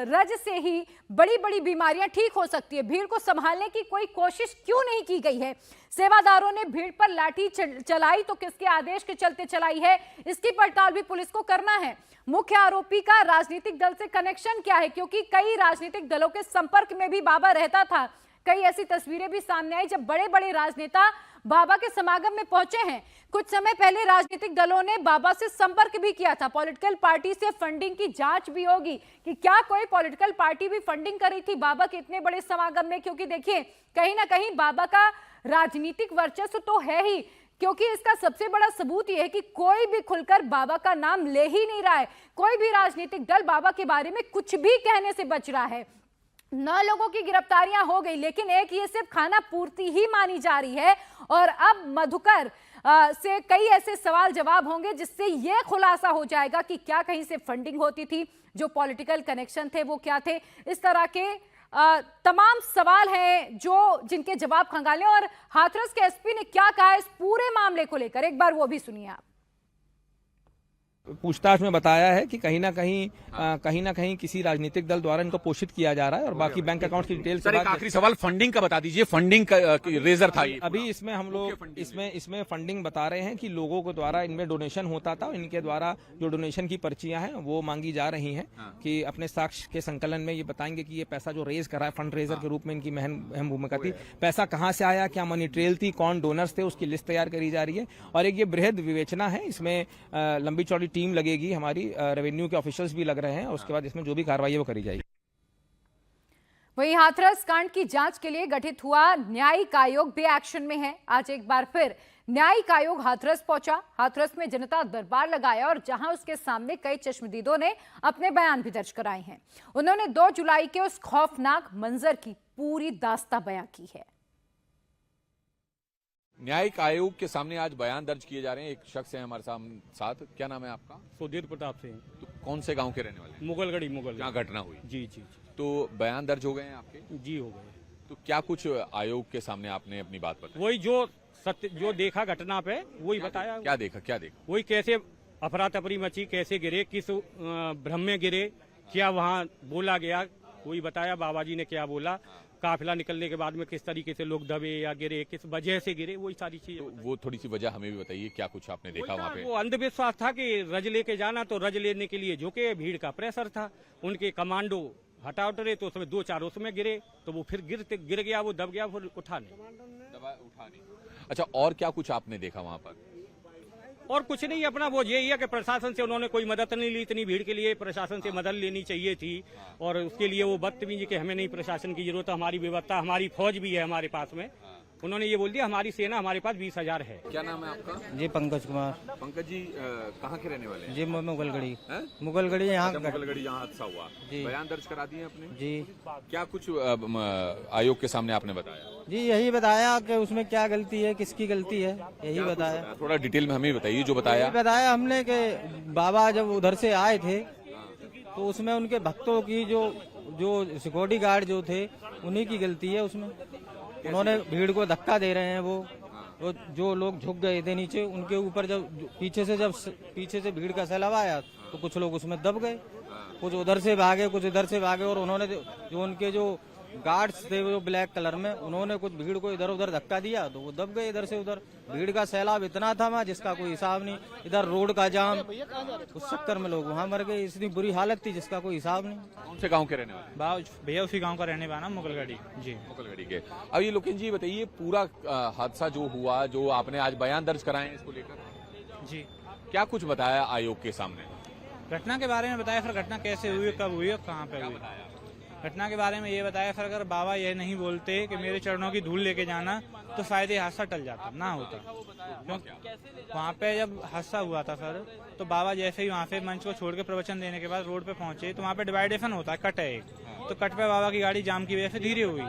रज से ही बड़ी बड़ी बीमारियां ठीक हो सकती है। भीड़ को संभालने की कोई कोशिश क्यों नहीं की गई है? सेवादारों ने भीड़ पर लाठी चलाई तो किसके आदेश के चलते चलाई है, इसकी पड़ताल भी पुलिस को करना है। मुख्य आरोपी का राजनीतिक दल से कनेक्शन क्या है, क्योंकि कई राजनीतिक दलों के संपर्क में भी बाबा रहता था। कई ऐसी तस्वीरें भी सामने आई जब बड़े बड़े राजनेता बाबा के समागम में पहुंचे हैं। कुछ समय पहले राजनीतिक दलों ने बाबा से संपर्क भी किया था। पॉलिटिकल पार्टी से फंडिंग की जांच भी होगी कि क्या कोई पॉलिटिकल पार्टी भी फंडिंग कर रही थी बाबा के इतने बड़े समागम में, क्योंकि देखिए कहीं ना कहीं बाबा का राजनीतिक वर्चस्व तो है ही, क्योंकि इसका सबसे बड़ा सबूत यह है कि कोई भी खुलकर बाबा का नाम ले ही नहीं रहा है। कोई भी राजनीतिक दल बाबा के बारे में कुछ भी कहने से बच रहा है। 9 लोगों की गिरफ्तारियां हो गई, लेकिन एक ये सिर्फ खाना पूर्ति ही मानी जा रही है और अब मधुकर से कई ऐसे सवाल जवाब होंगे जिससे यह खुलासा हो जाएगा कि क्या कहीं से फंडिंग होती थी, जो पॉलिटिकल कनेक्शन थे वो क्या थे। इस तरह के तमाम सवाल हैं जिनके जवाब खंगाले। और हाथरस के एसपी ने क्या कहा इस पूरे मामले को लेकर, एक बार वो भी सुनिए आप। पूछताछ में बताया है कि कहीं ना कहीं किसी राजनीतिक दल द्वारा इनको पोषित किया जा रहा है और बाकी बैंक अकाउंट की डिटेल। सर एक आखिरी सवाल, फंडिंग का बता दीजिए, फंडिंग का रेजर था ये। अभी इसमें हम लोग इसमें फंडिंग बता रहे हैं कि लोगों के द्वारा इनमें डोनेशन होता था, इनके द्वारा जो डोनेशन की पर्चियां हैं वो मांगी जा रही हैं कि अपने साक्ष्य के संकलन में ये बताएंगे कि ये पैसा जो रेज करा है फंड रेजर के रूप में इनकी अहम भूमिका थी, पैसा कहां से आया, क्या मनी ट्रेल थी, कौन डोनर्स थे, उसकी लिस्ट तैयार करी जा रही है। और एक ये बृहद विवेचना है, इसमें लंबी चौड़ी टीम लगेगी, हमारी रेवेन्यू के ऑफिशियल्स भी लग रहे हैं, उसके बाद इसमें जो भी कार्रवाई है वो करी जाएगी। वहीं हाथरस कांड की जांच के लिए गठित हुआ न्यायिक आयोग भी एक्शन में है। आज एक बार फिर न्यायिक आयोग हाथरस पहुंचा, हाथरस में जनता दरबार लगाया और जहां उसके सामने कई चश्मदीदों ने अपने बयान भी दर्ज कराए हैं। उन्होंने 2 जुलाई के उस खौफनाक मंजर की पूरी दास्तां बयां की है। न्यायिक आयोग के सामने आज बयान दर्ज किए जा रहे हैं। एक शख्स है हमारे साथ, क्या नाम है आपका? सुधीर प्रताप सिंह। तो कौन से गांव के रहने वाले हैं? मुगलगढ़ी जहाँ घटना हुई। जी। तो बयान दर्ज हो गए हैं आपके? जी हो गए। तो क्या कुछ आयोग के सामने आपने अपनी बात बताई? वही जो सत्य जो देखा घटना पे वही बताया। क्या देखा? वही कैसे अफरा तफरी मची, कैसे गिरे, किस भ्रम में गिरे, क्या वहाँ बोला गया, वही बताया। बाबा जी ने क्या बोला, काफिला निकलने के बाद में किस तरीके से लोग दबे या गिरे, किस वजह से गिरे, वही सारी चीजें। तो वो थोड़ी सी वजह हमें भी बताइए, क्या कुछ आपने देखा वहाँ पे? वो अंधविश्वास था कि रज लेके जाना, तो रज लेने के लिए झुके, भीड़ का प्रेशर था, उनके कमांडो हटा उतरे तो उसमें 2-4 उसमें गिरे, तो वो फिर गिर गया, वो दब गया, फिर उठा नहीं। अच्छा, और क्या कुछ आपने देखा वहाँ पर? और कुछ नहीं, अपना वो यही है कि प्रशासन से उन्होंने कोई मदद नहीं ली। इतनी भीड़ के लिए प्रशासन से मदद लेनी चाहिए थी, और उसके लिए वो बदतमीजी कि हमें नहीं प्रशासन की जरूरत है, हमारी व्यवस्था, हमारी फौज भी है हमारे पास में। उन्होंने ये बोल दिया हमारी सेना हमारे पास 20,000 है। क्या नाम है आपका? जी पंकज कुमार। पंकज जी कहाँ के रहने वाले हैं? जी मुगलगढ़ी। हैं? मुगलगढ़ी यहाँ अच्छा, मुगलगढ़ी यहाँ हादसा हुआ। जी। बयान दर्ज करा दिए आपने? जी क्या कुछ आयोग के सामने आपने बताया? जी यही बताया कि उसमें क्या गलती है, किसकी गलती है, यही क्या कुछ बताया। थोड़ा डिटेल में हमें बताइए जो बताया। यही बताया हमने कि बाबा जब उधर से आए थे तो उसमें उनके भक्तों की जो सिक्योरिटी गार्ड जो थे उन्हीं की गलती है। उसमें उन्होंने भीड़ को धक्का दे रहे हैं। वो जो लोग झुक गए थे नीचे, उनके ऊपर जब पीछे से भीड़ का सैलाब आया तो कुछ लोग उसमें दब गए, कुछ उधर से भागे, कुछ इधर से भागे। और उन्होंने जो उनके जो गार्ड्स थे वो ब्लैक कलर में, उन्होंने कुछ भीड़ को इधर उधर धक्का दिया तो वो दब गए इधर से उधर। भीड़ का सैलाब इतना था वहाँ जिसका कोई हिसाब नहीं। इधर रोड का जाम, उस चक्कर में लोग वहाँ मर गए। इतनी बुरी हालत थी जिसका कोई हिसाब नहीं। कौन से गाँव के रहने वाले? भैया उसी गांव का रहने वाला मुगलगढ़ी। जी मुगलगढ़ी के। अब ये लोकेश जी बताइए, पूरा हादसा जो हुआ, जो आपने आज बयान दर्ज कराए हैं इसको लेकर, जी क्या कुछ बताया आयोग के सामने? घटना के बारे में बताया, फिर घटना कैसे हुई, कब हुई और कहाँ पे हुई। घटना के बारे में ये बताया, फिर अगर बाबा ये नहीं बोलते कि मेरे चरणों की धूल लेके जाना तो शायद ये हादसा टल जाता ना होता। क्योंकि वहाँ पे जब हादसा हुआ था सर, तो बाबा जैसे ही वहाँ पे मंच को छोड़ के प्रवचन देने के बाद रोड पे पहुंचे तो वहाँ पे डिवाइडेशन होता है, कट है एक, तो कट पे बाबा की गाड़ी जाम की वजह से धीरे हुई।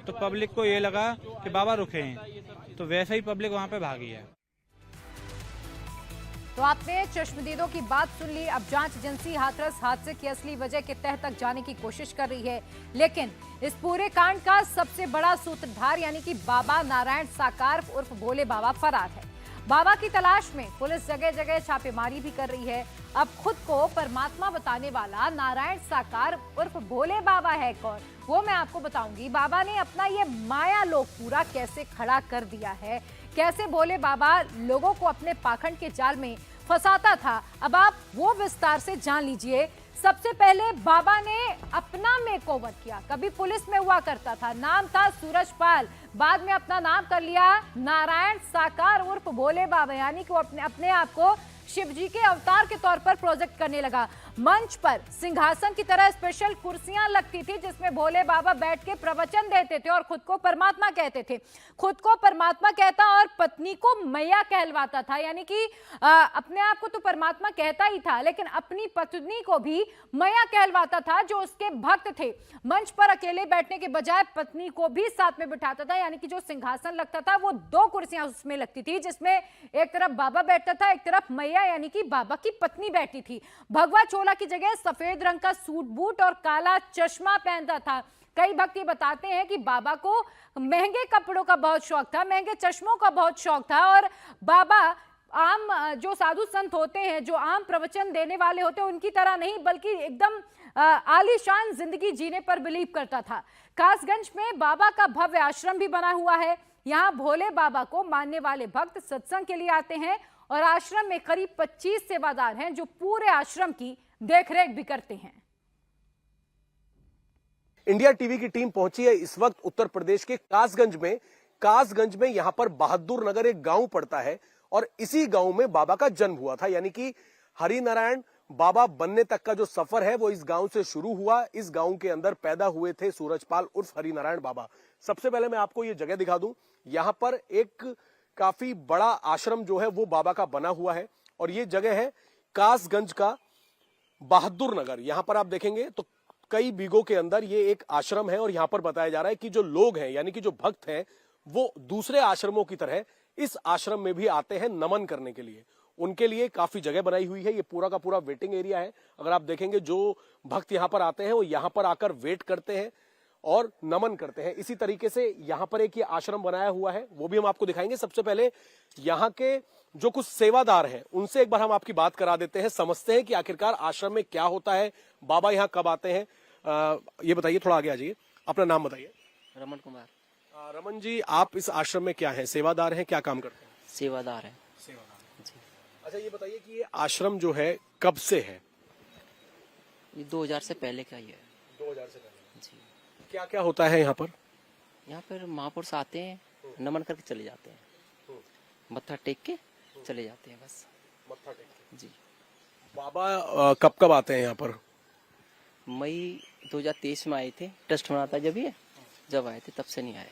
तो पब्लिक को ये लगा कि बाबा रुके हैं, तो वैसे ही पब्लिक वहाँ पे भागी है। तो आपने चश्मदीदों की बात सुन ली। अब जांच एजेंसी हाथरस हादसे की असली वजह के तह तक जाने की कोशिश कर रही है, लेकिन इस पूरे कांड का सबसे बड़ा सूत्रधार यानी कि बाबा नारायण साकार उर्फ भोले बाबा फरार है। बाबा की तलाश में पुलिस जगह जगह छापेमारी भी कर रही है। अब खुद को परमात्मा बताने वाला नारायण साकार उर्फ भोले बाबा है कौन, वो मैं आपको बताऊंगी। बाबा ने अपना ये माया लोक पूरा कैसे खड़ा कर दिया है, कैसे भोले बाबा लोगों को अपने पाखंड के जाल में फंसाता था, अब आप वो विस्तार से जान लीजिए। सबसे पहले बाबा ने अपना मेकओवर किया। कभी पुलिस में हुआ करता था, नाम था सूरजपाल, बाद में अपना नाम कर लिया नारायण साकार उर्फ भोले बाबा, यानी कि वो अपने आप को शिव जी के अवतार के तौर पर प्रोजेक्ट करने लगा। मंच पर सिंहासन की तरह स्पेशल कुर्सियां लगती थी जिसमें भोले बाबा बैठ के प्रवचन देते थे और खुद को परमात्मा कहते थे। खुद को परमात्मा कहता और पत्नी को मैया कहलवाता था, यानी कि अपने आप को तो परमात्मा कहता ही था लेकिन अपनी पत्नी को भी मैया कहलवाता था जो उसके भक्त थे। मंच पर अकेले बैठने के बजाय पत्नी को भी साथ में बिठाता था, यानी कि जो सिंहासन लगता था वो 2 कुर्सियां उसमें लगती थी जिसमें एक तरफ बाबा बैठता था, एक तरफ मैया यानी कि बाबा की पत्नी बैठी थी। भगवा चोला की जगह सफेद रंग का सूट बूट और काला चश्मा पहनता था। कई भक्त बताते हैं कि बाबा को महंगे कपड़ों का बहुत शौक था, महंगे चश्मों का बहुत शौक था और बाबा आम जो साधु संत होते हैं, जो आम प्रवचन देने वाले होते हैं उनकी तरह नहीं बल्कि एकदम आलीशान जिंदगी जीने पर बिलीव करता था। कासगंज में बाबा का भव्य आश्रम भी बना हुआ है। यहाँ भोले बाबा को मानने वाले भक्त सत्संग के लिए आते हैं और आश्रम में करीब 25 सेवादार हैं जो पूरे आश्रम की देखरेख भी करते हैं। इंडिया टीवी की टीम पहुंची है इस वक्त उत्तर प्रदेश के कासगंज में यहां पर बहादुर नगर एक गांव पड़ता है और इसी गांव में बाबा का जन्म हुआ था, यानी कि हरिनारायण बाबा बनने तक का जो सफर है वो इस गांव से शुरू हुआ। इस गांव के अंदर पैदा हुए थे सूरजपाल उर्फ हरिनारायण बाबा। सबसे पहले मैं आपको ये जगह दिखा दूं, यहां पर एक काफी बड़ा आश्रम जो है वो बाबा का बना हुआ है और ये जगह है कासगंज का बहादुर नगर। यहां पर आप देखेंगे तो कई बीघों के अंदर ये एक आश्रम है और यहां पर बताया जा रहा है कि जो लोग हैं यानी कि जो भक्त हैं वो दूसरे आश्रमों की तरह इस आश्रम में भी आते हैं नमन करने के लिए। उनके लिए काफी जगह बनाई हुई है, ये पूरा का पूरा वेटिंग एरिया है। अगर आप देखेंगे जो भक्त यहां पर आते हैं वो यहां पर आकर वेट करते हैं और नमन करते हैं। इसी तरीके से यहां पर एक ये आश्रम बनाया हुआ है, वो भी हम आपको दिखाएंगे। सबसे पहले यहां के जो कुछ सेवादार हैं उनसे एक बार हम आपकी बात करा देते हैं, समझते हैं कि आखिरकार आश्रम में क्या होता है, बाबा यहाँ कब आते हैं। ये बताइए, थोड़ा आगे आ जाइए, अपना नाम बताइए। रमन कुमार। रमन जी, आप इस आश्रम में क्या है, सेवादार हैं, क्या काम करते हैं? सेवादार है। जी। अच्छा, ये बताइए कि ये आश्रम जो है कब से है? ये 2000 से पहले का ही है। 2000 से पहले। जी। क्या क्या होता है यहाँ पर? यहाँ पर महापुरुष आते हैं, नमन करके चले जाते हैं, मत्था टेक के चले जाते हैं बस। जी। बाबा कब आते हैं यहाँ पर? मई 2023 में आए थे, ट्रस्ट बना था जब आए थे, तब से नहीं आए।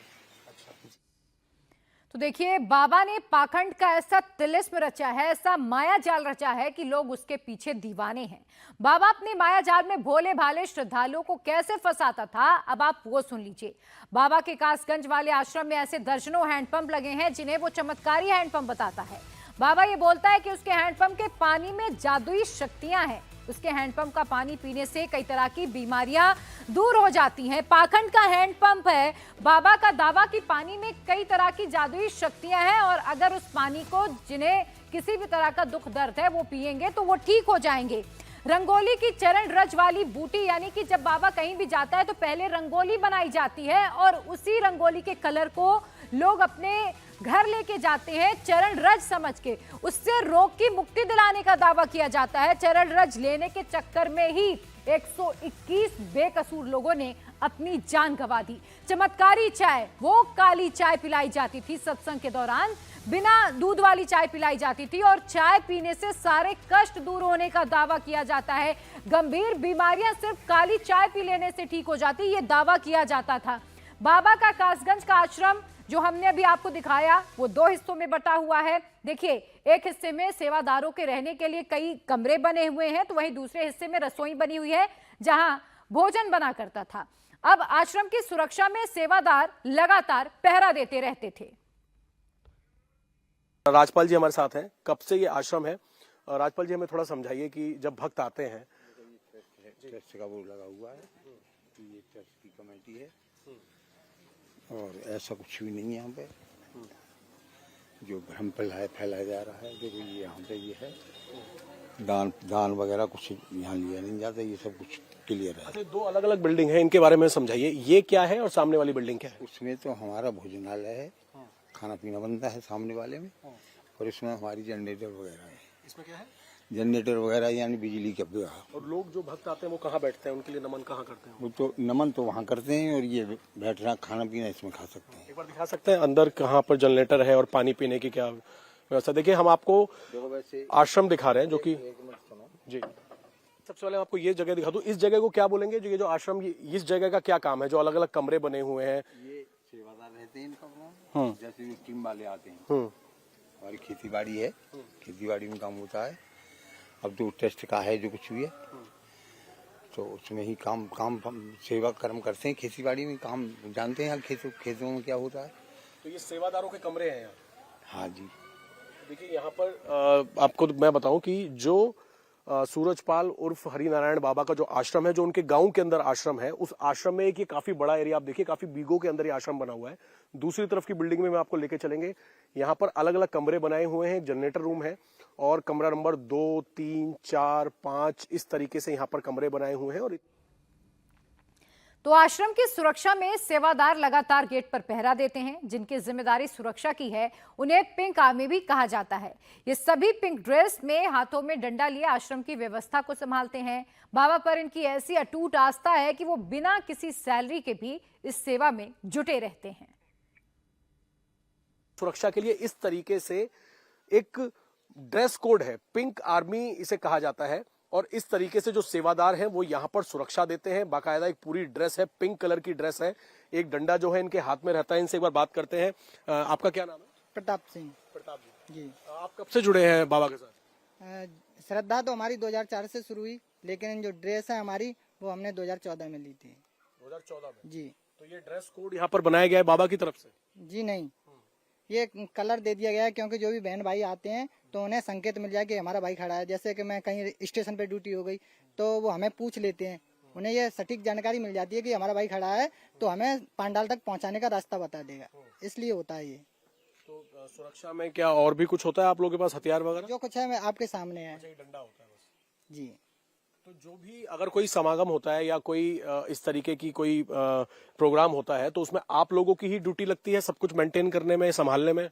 तो देखिए, बाबा ने पाखंड का ऐसा तिलिस्म रचा है, ऐसा माया जाल रचा है कि लोग उसके पीछे दीवाने हैं। बाबा अपने माया जाल में भोले भाले श्रद्धालुओं को कैसे फंसाता था, अब आप वो सुन लीजिए। बाबा के कासगंज वाले आश्रम में ऐसे दर्जनों हैंडपंप लगे हैं जिन्हें वो चमत्कारी हैंडपंप बताता है। बाबा ये बोलता है कि उसके हैंडपंप के पानी में जादुई शक्तियां हैं। उसके हैंडपंप का पानी पीने से कई तरह की बीमारियां दूर हो जाती हैं। पाखंड का हैंडपंप है। बाबा का दावा कि पानी में कई तरह की जादुई शक्तियां हैं और अगर उस पानी को जिन्हें किसी भी तरह का दुख दर्द है वो पिएंगे तो वो ठीक हो जाएंगे। रंगोली की चरण रज वाली बूटी, यानी कि जब बाबा कहीं भी जाता है तो पहले रंगोली बनाई जाती है और उसी रंगोली के कलर को लोग अपने घर लेके जाते हैं चरण रज समझ के। उससे रोग की मुक्ति दिलाने का दावा किया जाता है। चरण रज लेने के चक्कर में ही 121 बेकसूर लोगों ने अपनी जान गंवा दी। चमत्कारी चाय, वो काली चाय पिलाई जाती थी सत्संग के दौरान, बिना दूध वाली चाय पिलाई जाती थी और चाय पीने से सारे कष्ट दूर होने का दावा किया जाता है। गंभीर बीमारियां सिर्फ काली चाय पी लेने से ठीक हो जाती, ये दावा किया जाता था। बाबा का कासगंज का आश्रम जो हमने अभी आपको दिखाया वो 2 हिस्सों में बटा हुआ है। देखिए, एक हिस्से में सेवादारों के रहने के लिए कई कमरे बने हुए हैं, तो वहीं दूसरे हिस्से में रसोई बनी हुई है जहां भोजन बना करता था। अब आश्रम की सुरक्षा में सेवादार लगातार पहरा देते रहते थे। राजपाल जी हमारे साथ हैं। कब से ये आश्रम है? राजपाल जी हमें थोड़ा समझाइए कि जब भक्त आते हैं। ट्रस्ट का बोर्ड लगा हुआ है, ये ट्रस्ट की कमेटी है और ऐसा कुछ भी नहीं है यहाँ पे जो भ्रम फैलाया जा रहा है। देखो ये यहाँ पे ये है, दान वगैरह कुछ यहाँ लिया नहीं जाता, ये सब कुछ क्लियर है। 2 अलग-अलग बिल्डिंग है, इनके बारे में समझाइए। ये क्या है और सामने वाली बिल्डिंग क्या है? उसमें तो हमारा भोजनालय है, खाना पीना बनता है सामने वाले में, और इसमें हमारी जनरेटर वगैरह है। इसमें क्या है? जनरेटर वगैरह यानी बिजली का विभाग। और लोग जो भक्त आते हैं वो कहाँ बैठते हैं? उनके लिए नमन कहाँ करते हैं? वो तो नमन तो वहाँ करते हैं और ये बैठना खाना पीना इसमें खा सकते हैं। एक बार दिखा सकते हैं अंदर कहाँ पर जनरेटर है और पानी पीने की क्या व्यवस्था? देखिए, हम आपको आश्रम दिखा रहे हैं जो कि जी। सबसे पहले आपको ये जगह दिखा दूं। इस जगह को क्या बोलेंगे? जो ये जो आश्रम, इस जगह का क्या काम है? जो अलग अलग कमरे बने हुए हैं, ये सेवादार रहते हैं इन कमरों, जैसे टीम वाले आते हैं। हमारी खेती बाड़ी है, खेती बाड़ी में काम होता है। अब जो टेस्ट का है जो कुछ भी है तो उसमें ही काम सेवा कर्म करते हैं। खेती बाड़ी में काम जानते हैं, खेतों में क्या होता है। तो ये सेवादारों के कमरे हैं यहाँ? हाँ जी। देखिए, यहाँ पर आपको मैं बताऊं कि जो सूरजपाल उर्फ हरिनारायण बाबा का जो आश्रम है, जो उनके गांव के अंदर आश्रम है, उस आश्रम में एक ये काफी बड़ा एरिया, आप देखिए काफी बीघों के अंदर ये आश्रम बना हुआ है। दूसरी तरफ की बिल्डिंग में आपको लेके चलेंगे। यहाँ पर अलग अलग कमरे बनाए हुए हैं, जनरेटर रूम है और कमरा नंबर 2, 3, 4, 5 इस तरीके से यहाँ पर कमरे बनाए हुए हैं। और तो आश्रम की सुरक्षा में सेवादार लगातार गेट पर पहरा देते हैं। जिनकी जिम्मेदारी सुरक्षा की है उन्हें पिंक आर्मी भी कहा जाता है। ये सभी पिंक ड्रेस में हाथों में डंडा लिए आश्रम की व्यवस्था को संभालते हैं। बाबा पर इनकी ऐसी अटूट आस्था है कि वो बिना किसी सैलरी के भी इस सेवा में जुटे रहते हैं। सुरक्षा के लिए इस तरीके से एक ड्रेस कोड है, पिंक आर्मी इसे कहा जाता है। और इस तरीके से जो सेवादार हैं वो यहाँ पर सुरक्षा देते हैं। बाकायदा एक पूरी ड्रेस है, पिंक कलर की ड्रेस है। एक डंडा जो है इनके हाथ में रहता है। इनसे एक बार बात करते हैं। आपका क्या नाम है? प्रताप सिंह। प्रताप जी। आप कब से जुड़े हैं बाबा के साथ? श्रद्धा तो हमारी 2004 से शुरू हुई, लेकिन जो ड्रेस है हमारी वो हमने 2014 में ली थी। 2014 में? जी। तो ये ड्रेस कोड यहाँ पर बनाया गया है बाबा की तरफ से? जी नहीं, ये कलर दे दिया गया है क्योंकि जो भी बहन भाई आते हैं तो उन्हें संकेत मिल जाए कि हमारा भाई खड़ा है। जैसे कि मैं कहीं स्टेशन पे ड्यूटी हो गई तो वो हमें पूछ लेते हैं, उन्हें ये सटीक जानकारी मिल जाती है कि हमारा भाई खड़ा है, तो हमें पंडाल तक पहुंचाने का रास्ता बता देगा। इसलिए होता है ये। तो सुरक्षा में क्या और भी कुछ होता है आप लोगों के पास, हथियार वगैरह? जो कुछ है मैं आपके सामने है। डंडा होता है बस? जी। तो जो भी अगर कोई समागम होता है या कोई इस तरीके की कोई प्रोग्राम होता है तो उसमें आप लोगों की ही ड्यूटी लगती है सब कुछ मेंटेन करने में, संभालने में?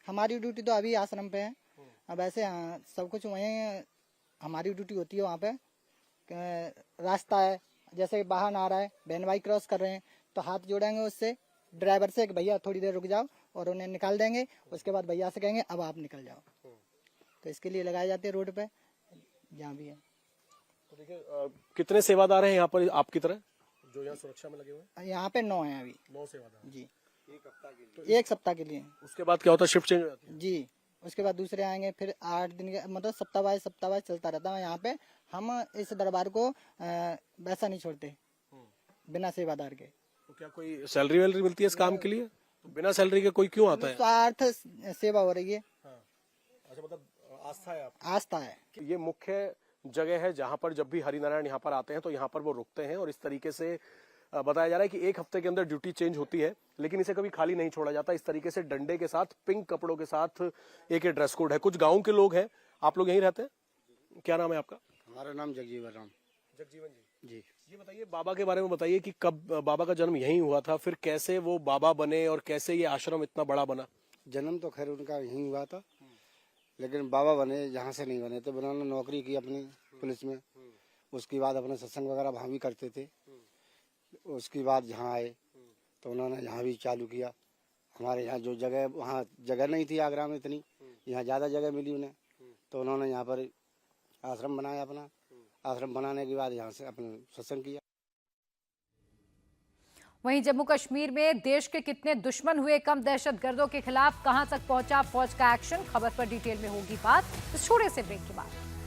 हमारी ड्यूटी तो अभी आश्रम पे है। अब ऐसे सब कुछ वहीं हमारी ड्यूटी होती है। वहाँ पे रास्ता है, जैसे बाहर आ रहा है, बहन भाई क्रॉस कर रहे हैं तो हाथ जोड़ेंगे उससे ड्राइवर से कि भैया थोड़ी देर रुक जाओ और उन्हें निकाल देंगे। उसके बाद भैया से कहेंगे अब आप निकल जाओ। तो इसके लिए लगाए जाते हैं रोड पे जहाँ भी है। तो देखिए कितने सेवादार हैं यहाँ पर आपकी तरह जो यहाँ सुरक्षा में लगे हुए हैं? यहाँ पे 9 हैं अभी। 9 सेवादार जी, एक सप्ताह के लिए। उसके बाद क्या होता है, शिफ्ट चेंज हो जाती है? जी, उसके बाद दूसरे आएंगे, फिर 8 दिन के मतलब सप्ताह वाइज चलता रहता है। यहाँ पे हम इस दरबार को वैसा नहीं छोड़ते बिना सेवादार के। तो क्या कोई सैलरी वैलरी मिलती है इस काम के लिए? तो बिना सैलरी के कोई क्यों आता है? स्वार्थ सेवा हो रही है। अच्छा, मतलब आस्था है आपकी? आस्था है। ये मुख्य जगह है जहां पर जब भी हरिनारायण यहाँ पर आते हैं तो यहाँ पर वो रुकते हैं, और इस तरीके से बताया जा रहा है कि एक हफ्ते के अंदर ड्यूटी चेंज होती है, लेकिन इसे कभी खाली नहीं छोड़ा जाता। इस तरीके से डंडे के साथ, पिंक कपड़ों के साथ एक ड्रेस कोड है। कुछ गाँव के लोग हैं, आप लोग यहीं रहते हैं? क्या नाम है आपका? हमारा नाम जगजीवन राम। जगजीवन जी। जी, ये बताइए, बाबा के बारे में बताइए कि कब बाबा का जन्म यहीं हुआ था, फिर कैसे वो बाबा बने और कैसे ये आश्रम इतना बड़ा बना? जन्म तो खैर उनका यहीं हुआ था, लेकिन बाबा बने यहाँ से नहीं बने थे। उन्होंने नौकरी की अपनी पुलिस में, उसके बाद अपने सत्संग वगैरह वहाँ भी करते थे। उसके बाद यहाँ आए तो उन्होंने यहाँ भी चालू किया। हमारे यहाँ जो जगह, वहाँ जगह नहीं थी आगरा में इतनी, यहाँ ज़्यादा जगह मिली उन्हें, तो उन्होंने यहाँ पर आश्रम बनाया अपना। आश्रम बनाने के बाद यहाँ से अपने सत्संग किया। वहीं जम्मू कश्मीर में देश के कितने दुश्मन हुए कम, दहशतगर्दों के खिलाफ कहां तक पहुंचा फौज का एक्शन, खबर पर डिटेल में होगी बात इस छोटे से ब्रेक के बाद।